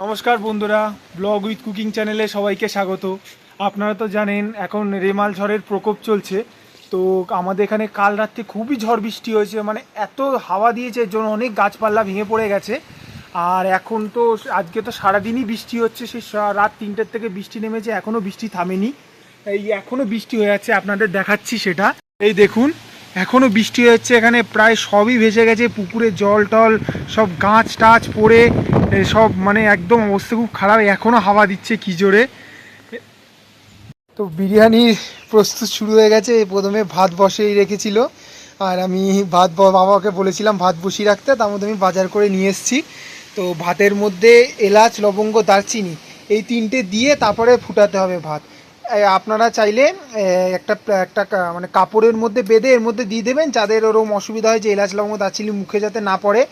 নমস্কার বন্ধুরা, blog with cooking চ্যানেলে সবাইকে স্বাগত। আপনারা তো জানেন এখন রেমাল ঝড়ের প্রকোপ চলছে। তো আমাদের এখানে কাল রাত্রে খুবই ঝড় বৃষ্টি হয়েছে, মানে এত হাওয়া দিয়েছে এর জন্য অনেক গাছপালা ভেঙে পড়ে গেছে। আর এখন তো আজকে তো সারাদিনই বৃষ্টি হচ্ছে, সেই রাত 3টের থেকে বৃষ্টি নেমেছে, এখনও বৃষ্টি থামেনি। এই এখনও বৃষ্টি হয়ে যাচ্ছে, আপনাদের দেখাচ্ছি সেটা। এই দেখুন, এখনও বৃষ্টি হচ্ছে, এখানে প্রায় সবই ভেসে গেছে, পুকুরে জল টল সব গাছ টাছ পড়ে সব মানে একদম অবস্থা খুব খারাপ। এখনও হাওয়া দিচ্ছে কি জোরে। তো বিরিয়ানির প্রস্তুত শুরু হয়ে গেছে। প্রথমে ভাত বসিয়ে রেখেছিল, আর আমি বাবাকে বলেছিলাম ভাত বসিয়ে রাখতে, তার মধ্যে আমি বাজার করে নিয়ে এসেছি। তো ভাতের মধ্যে এলাচ লবঙ্গ দারচিনি এই 3টে দিয়ে তারপরে ফুটাতে হবে ভাত। আপনারা চাইলে একটা একটা মানে কাপড়ের মধ্যে বেঁধে এর মধ্যে দিয়ে দেবেন, যাদের ওরকম অসুবিধা হয় যে এলাচ লবঙ্গ দারচিনি মুখে যাতে না পড়ে,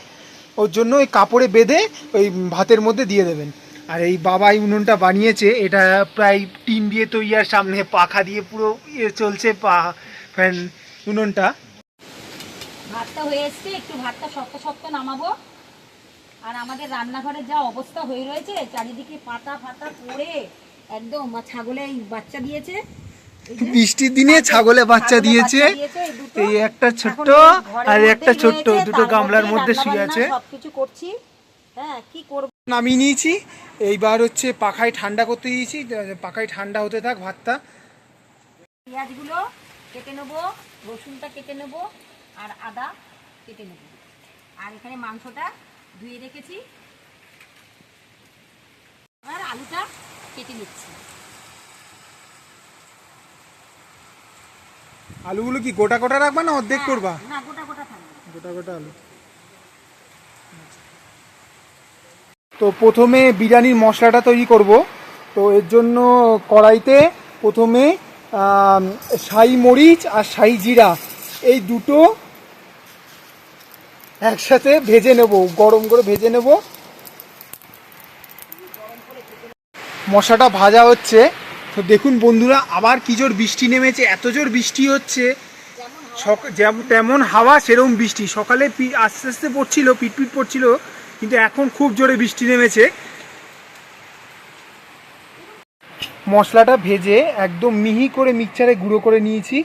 ওর জন্য ওই কাপড়ে বেঁধে ওই ভাতের মধ্যে দিয়ে দেবেন। আর এই বাবা এই উনুনটা বানিয়েছে, এটা প্রায় টিন দিয়ে তৈরি, আর সামনে পাখা দিয়ে পুরো চলছে ফ্যান উনুনটা। ভাতটা হয়ে এসছে, একটু ভাতটা শক্ত শক্ত নামাবো। আর আমাদের রান্নাঘরের যা অবস্থা হয়ে রয়েছে, চারিদিকে পাতা ফাতা পড়ে একদম। ছাগলে বাচ্চা দিয়েছে, বৃষ্টির দিনে ছাগলে বাচ্চা দিয়েছে। এই একটা ছোট্ট আর একটা ছোট্ট, দুটো গামলার মধ্যে শুয়ে আছে। সবকিছু করছি। হ্যাঁ, কি করব, নামিয়ে নিয়েছি। এইবার হচ্ছে পাখায় ঠান্ডা করতে দিয়েছি, পাখায় ঠান্ডা হতে থাক ভাতটা। পেঁয়াজগুলো কেটে নেবো, রসুনটা কেটে নেবো, আর আদা কেটে নেবো। আর এখানে মাংসটা ধুয়ে রেখেছি, আর আলুটা কেটে নিচ্ছি। আলুগুলো কি গোটা গোটা রাখবা না অর্ধেক করবা? না, গোটা গোটা থাকবে। গোটা গোটা আলু। তো প্রথমে বিরিয়ানির মশলাটা তৈরি করব। তো এর জন্য কড়াইতে প্রথমে শাহি মরিচ আর শাহি জিরা এই দুটো একসাথে ভেজে নেব, গরম করে ভেজে নেব। মশলাটা ভাজা হচ্ছে। তো দেখুন বন্ধুরা, আবার কি জোর বৃষ্টি নেমেছে, এত জোর বৃষ্টি হচ্ছে, তেমন হাওয়া সেরকম বৃষ্টি। সকালে আস্তে আস্তে পড়ছিল, পিটপিট পড়ছিল, কিন্তু এখন খুব জোরে বৃষ্টি নেমেছে। মশলাটা ভেজে একদম মিহি করে মিক্সচারে গুঁড়ো করে নিয়েছি।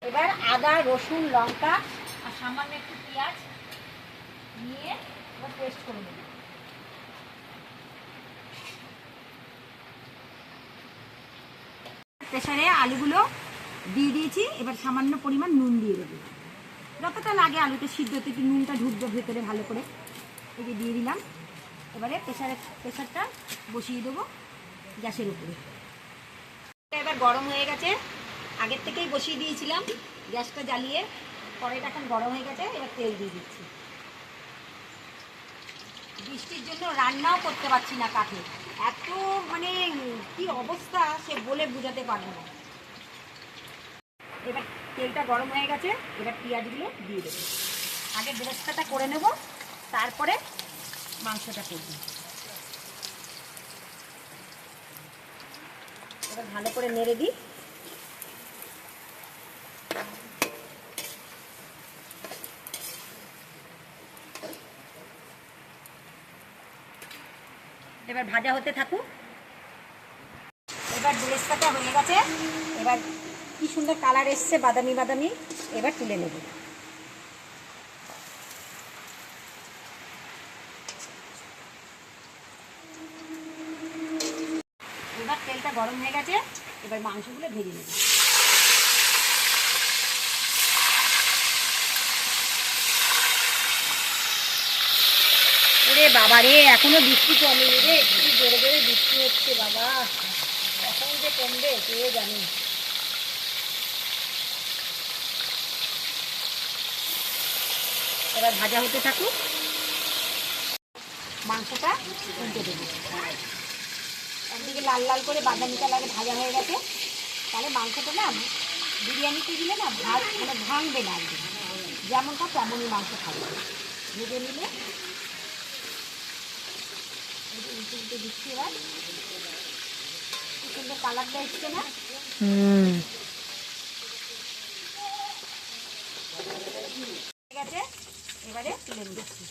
এবার আদা রসুন লঙ্কা আর সামান্য একটু পেঁয়াজ নিয়ে এবার পেস্ট করে নেব। প্রেসারে আলুগুলো দিয়ে দিয়েছি, এবার সামান্য পরিমাণ নুন দিয়ে দেবো, যতটা লাগে আলুতে সিদ্ধ হতে, একটু নুনটা ঢুকবে ভেতরে ভালো করে। এই যে দিয়ে দিলাম। এবারে প্রেসারটা বসিয়ে দেবো গ্যাসের উপরে। এবার গরম হয়ে গেছে, আগের থেকেই বসিয়ে দিয়েছিলাম গ্যাসটা জ্বালিয়ে। কড়াইটা এখন গরম হয়ে গেছে, এবার তেল দিয়ে দিচ্ছি। বৃষ্টির জন্য রান্নাও করতে পারছি না কাঠে, এত মানে কি অবস্থা সে বলে বোঝাতে পারবো না। এবার তেলটা গরম হয়ে গেছে, এবার পেঁয়াজগুলো দিয়ে দেবো। আগে বেরেস্তাটা করে নেব, তারপরে মাংসটা করব। এবার ভালো করে নেড়ে দিই। এবার ভাজা হতে থাকুক। এবার বেরেস্তাটা হয়ে গেছে, এবার কি সুন্দর কালার এসছে, বাদামি বাদামি। এবার তুলে নেব। এবার তেলটা গরম হয়ে গেছে, এবার মাংসগুলো ভেজে নেব। ওরে বাবা রে, এখনো বৃষ্টি কমেনি রে, কি জোরে জোরে বৃষ্টি হচ্ছে বাবা, কখন যে কমবে কে জানে। এবার ভাজা হতে থাকুক, মাংসটা উল্টে দেবো। একদিকে লাল লাল করে বাদামি কালারে ভাজা হয়ে গেছে, তাহলে মাংসটা না বিরিয়ানিতে দিলে না মানে ভাঙবে না, একদম যেমনটা তেমনই মাংস খাবে। ভেজে নিলে উল্টে উল্টে দিচ্ছি। এবার কি সুন্দর কালারটা এসছে না? ঠিক আছে, এবারে তুলে নিচ্ছি।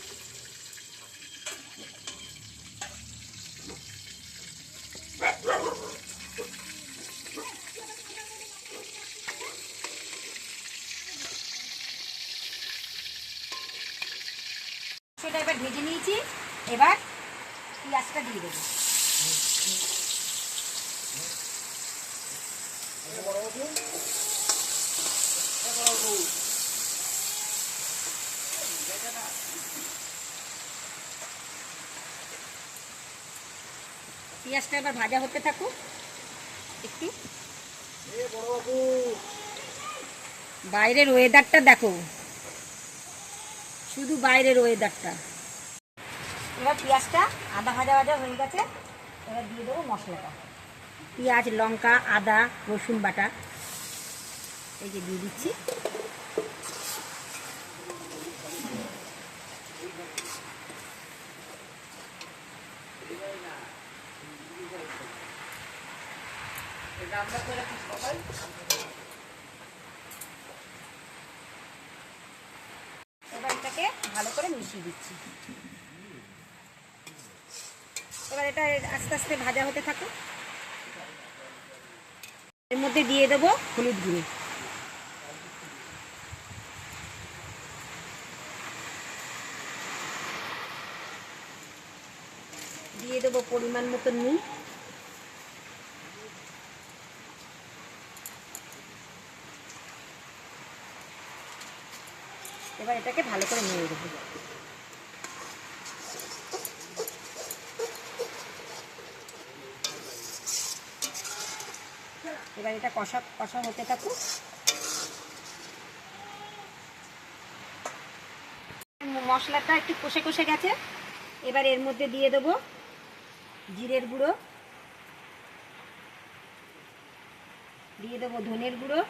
ভেজে নিয়েছি। এবার পেঁয়াজটা দিয়ে দেবো। পেঁয়াজটা এবার ভাজা হতে থাকুক একটু। বাইরের ওয়েদারটা দেখো, শুধু বাইরের ওয়েদারটা। এবার পেঁয়াজটা আদা ভাজা ভাজা হয়ে গেছে। এবার দিয়ে দেবো মশলাটা, পেঁয়াজ, লঙ্কা, আদা, রসুন বাটা, এই যে দিয়ে দিচ্ছি। এবার এটাকে ভালো করে মিশিয়ে দিচ্ছি। এবার এটা আস্তে আস্তে ভাজা হতে থাকুক। এর মধ্যে দিয়ে দেবো হলুদ গুঁড়ো, দিয়ে দেবো পরিমাণ মতো নুন, এবার এটাকে ভালো করে নেড়ে দেবো। এবার এটা কষা কষা হতে থাকুক। মশলাটা একটু কষে কষে গেছে। এবার এর মধ্যে দিয়ে দেবো জিরের গুঁড়ো, দিয়ে দেবো ধনের গুঁড়ো,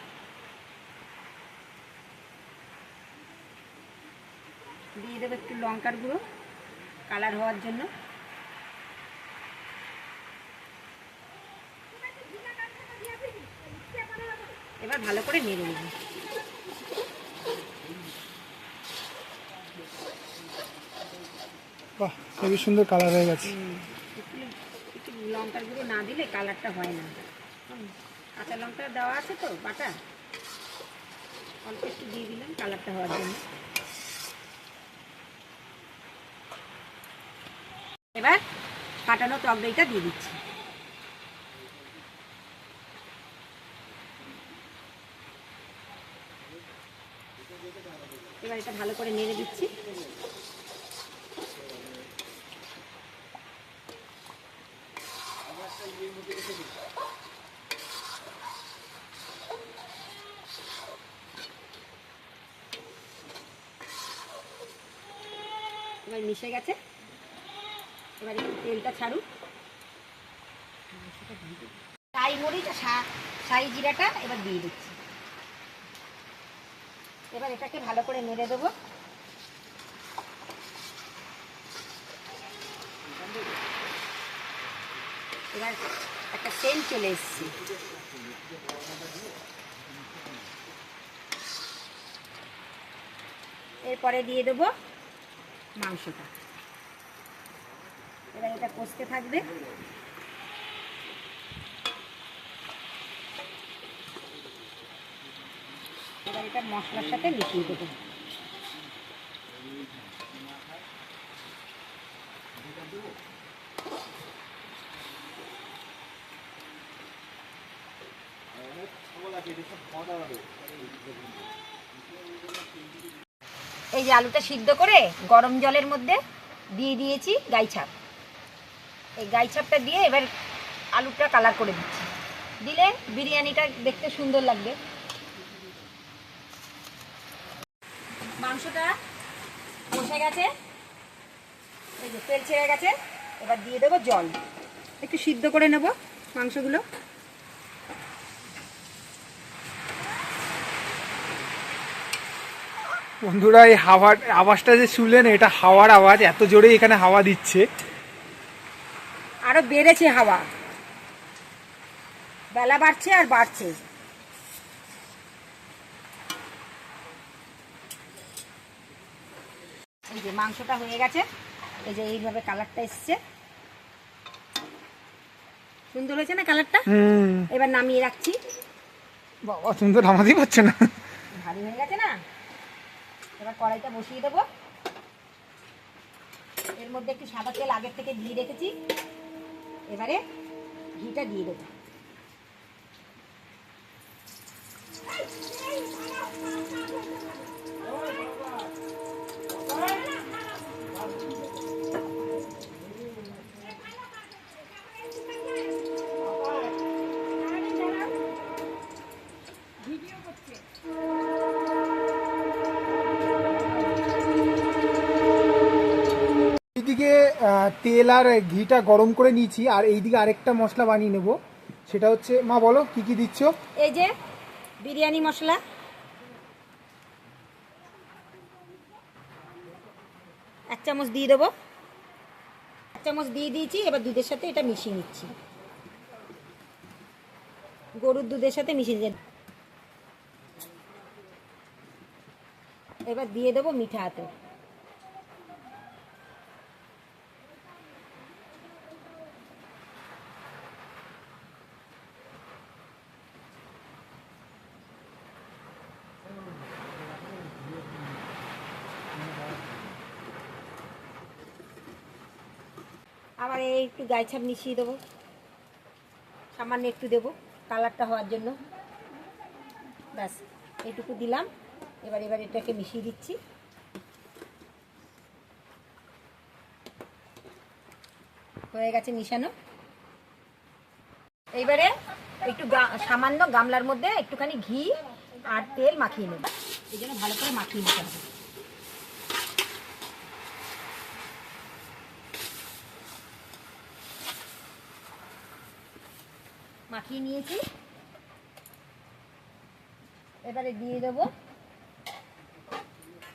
দিয়ে দেবো একটু লঙ্কার গুঁড়ো কালার হওয়ার জন্য। এবার ভালো করে নেড়ে নেব। বাহ, খুবই সুন্দর কালার হয়ে গেছে। একটু লঙ্কার গুঁড়ো না দিলে কালারটা হয় না। কাঁচা লঙ্কা দেওয়া আছে তো বাটা, অল্প একটু দিয়ে দিলাম কালারটা হওয়ার জন্য। এবার ফাটানো টক দইটা দিয়ে দিচ্ছি। এবার এটা ভালো করে নেড়ে দিচ্ছি। এবার মিশে গেছে। এবার একটু তেলটা ছাড়ুক। শাই মরিচ আর শাই জিরাটা এবার দিয়ে দিচ্ছি। এবার এটাকে ভালো করে নেড়ে দেবো। এবার একটা সেন্ট চলে এসছে। এরপরে দিয়ে দেবো মাংসটা। এবার এটা কষতে থাকবে। এবার এটা মশলার সাথে মিশিয়ে দেবো। এই যে আলুটা সিদ্ধ করে গরম জলের মধ্যে দিয়ে দিয়েছি গাইছাপ। এই গাইছাপটা দিয়ে এবার আলুটা কালার করে দিচ্ছি। দিলে বিরিয়ানিটা দেখতে সুন্দর লাগবে। মাংসটা কষে গেছে, এই যে তেল ছেড়ে গেছে। এবার দিয়ে দেবো জল, একটু সিদ্ধ করে নেব মাংসগুলো। বন্ধুরা, এই হাওয়ার আওয়াজটা যে শুনলেন, এটা হাওয়ার আওয়াজ। এত জোরে এখানে হাওয়া দিচ্ছে। আরো বেড়েছে হাওয়া, বেলা বাড়ছে আর বাড়ছে। এই যে মাংসটা হয়ে গেছে, এই যে এইভাবে কালারটা এসছে। সুন্দর হয়েছে না কালারটা? এবার নামিয়ে রাখছি। বাবা, তুমি তো নামাতেই পারছো না, ভারী হয়ে গেছে না। এবার কড়াইটা বসিয়ে দেবো। এর মধ্যে একটু সাদা তেল আগের থেকে দিয়ে রেখেছি, এবারে ঘিটা দিয়ে দেবো। এইদিকে তেল আর ঘিটা গরম করে নিয়েছি, আর এইদিকে আরেকটা মশলা বানিয়ে নেব। সেটা হচ্ছে, মা বলো কি কি দিচ্ছ? এই যে বিরিয়ানি মশলা, এক চামচ দিয়ে দেবো। এক চামচ দিয়ে দিয়েছি, এবার দুধের সাথে এটা মিশিয়ে নিচ্ছি। গরুর দুধের সাথে মিশিয়ে দিয়ে এবার দিয়ে দেবো মিঠা আতর। আবার এই একটু গায়ে ছাপ মিশিয়ে দেবো, সামান্য একটু দেবো কালারটা হওয়ার জন্য। ব্যাস এইটুকু দিলাম। এবার এটাকে মিশিয়ে দিচ্ছি। হয়ে গেছে মিশানো। এইবারে একটু সামান্য গামলার মধ্যে একটুখানি ঘি আর তেল মাখিয়ে নেব, এই জন্য ভালো করে মাখিয়ে নিতে হবে। মাখিয়ে নিয়েছি, এবারে দিয়ে দেবো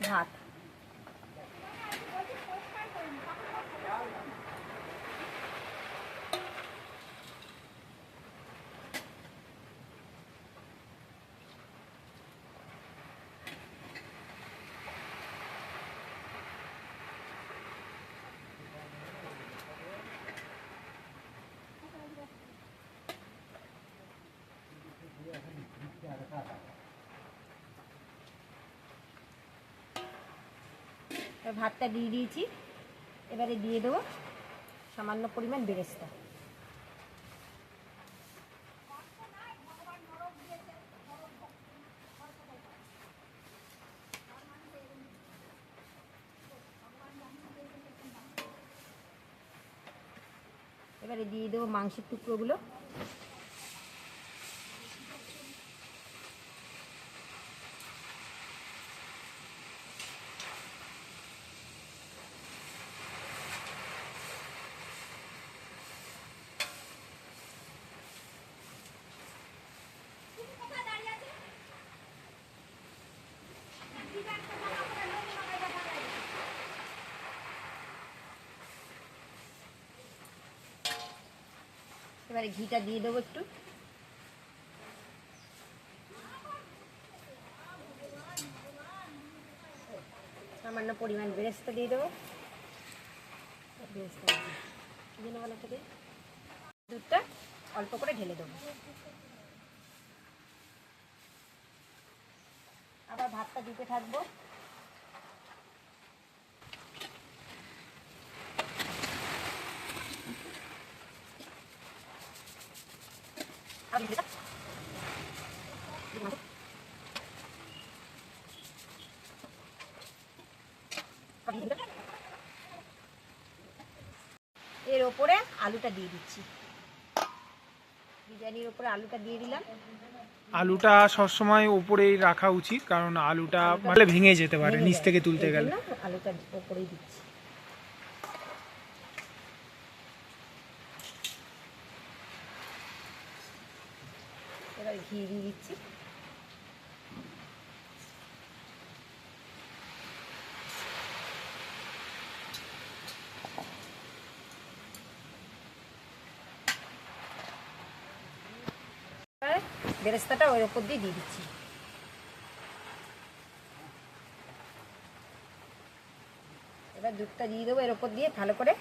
ভাত। ভাতটা দিয়ে দিয়েছি, এবারে দিয়ে দেবো সামান্য পরিমাণ বেরেস্তা। এবারে দিয়ে দেবো মাংসের টুকরোগুলো। এবারে ঘিটা দিয়ে দেবো একটু। সামান্য পরিমাণ বেরেস্তা দিয়ে দেবো। দুধটা অল্প করে ঢেলে দেবো। আবার ভাতটা দিতে থাকবো। এর ওপরে আলুটা দিয়ে দিচ্ছি। বিরিয়ানির ওপরে আলুটা দিয়ে দিলাম। আলুটা সবসময় ওপরেই রাখা উচিত, কারণ আলুটা মানে ভেঙে যেতে পারে নিচ থেকে তুলতে গেলে। আলুটা ওপরেই দিচ্ছি। এবার ঘি দিয়ে দিচ্ছি। বেরেস্তাটা ওর উপর দিয়ে দিচ্ছি। এবার দুধটা দিয়ে দেবো এর উপর দিয়ে ভালো করে।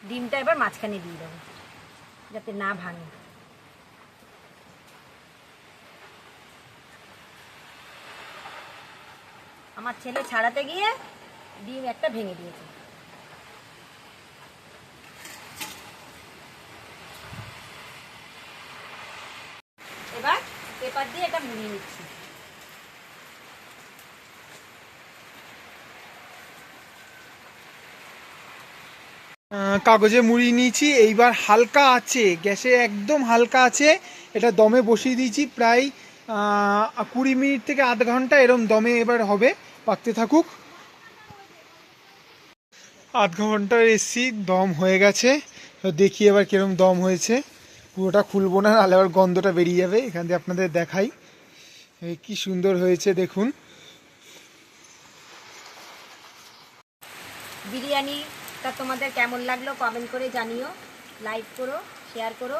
ডিমটা এবার মাঝখানে দিয়ে দেবো যাতে না ভাঙে। আমার ছেলে ছাড়াতে গিয়ে ডিম একটা ভেঙে দিয়েছে। এবার পেপার দিয়ে এটা মুড়িয়ে নিচ্ছি। কাগজে মুড়িয়ে নিয়েছি। এইবার হালকা আছে, গ্যাসে একদম হালকা আছে, এটা দমে বসিয়ে দিয়েছি প্রায় 20 মিনিট থেকে আধ ঘন্টা এরম দমে এবার হবে, পাকতে থাকুক। আধ ঘন্টা এসছি, দম হয়ে গেছে। তো দেখি এবার কিরম দম হয়েছে। পুরোটা খুলবো না, নাহলে আবার গন্ধটা বেরিয়ে যাবে। এখান থেকে আপনাদের দেখাই কি সুন্দর হয়েছে দেখুন। বিরিয়ানিটা তোমাদের কেমন লাগলো কমেন্ট করে জানিও। লাইক করো, শেয়ার করো,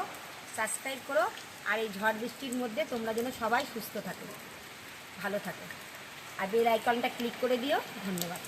সাবস্ক্রাইব করো। আর এই ঝড় বৃষ্টির মধ্যে তোমরা যেন সবাই সুস্থ থাকো, ভালো থাকো। আর বেল আইকনটা ক্লিক করে দিও। ধন্যবাদ।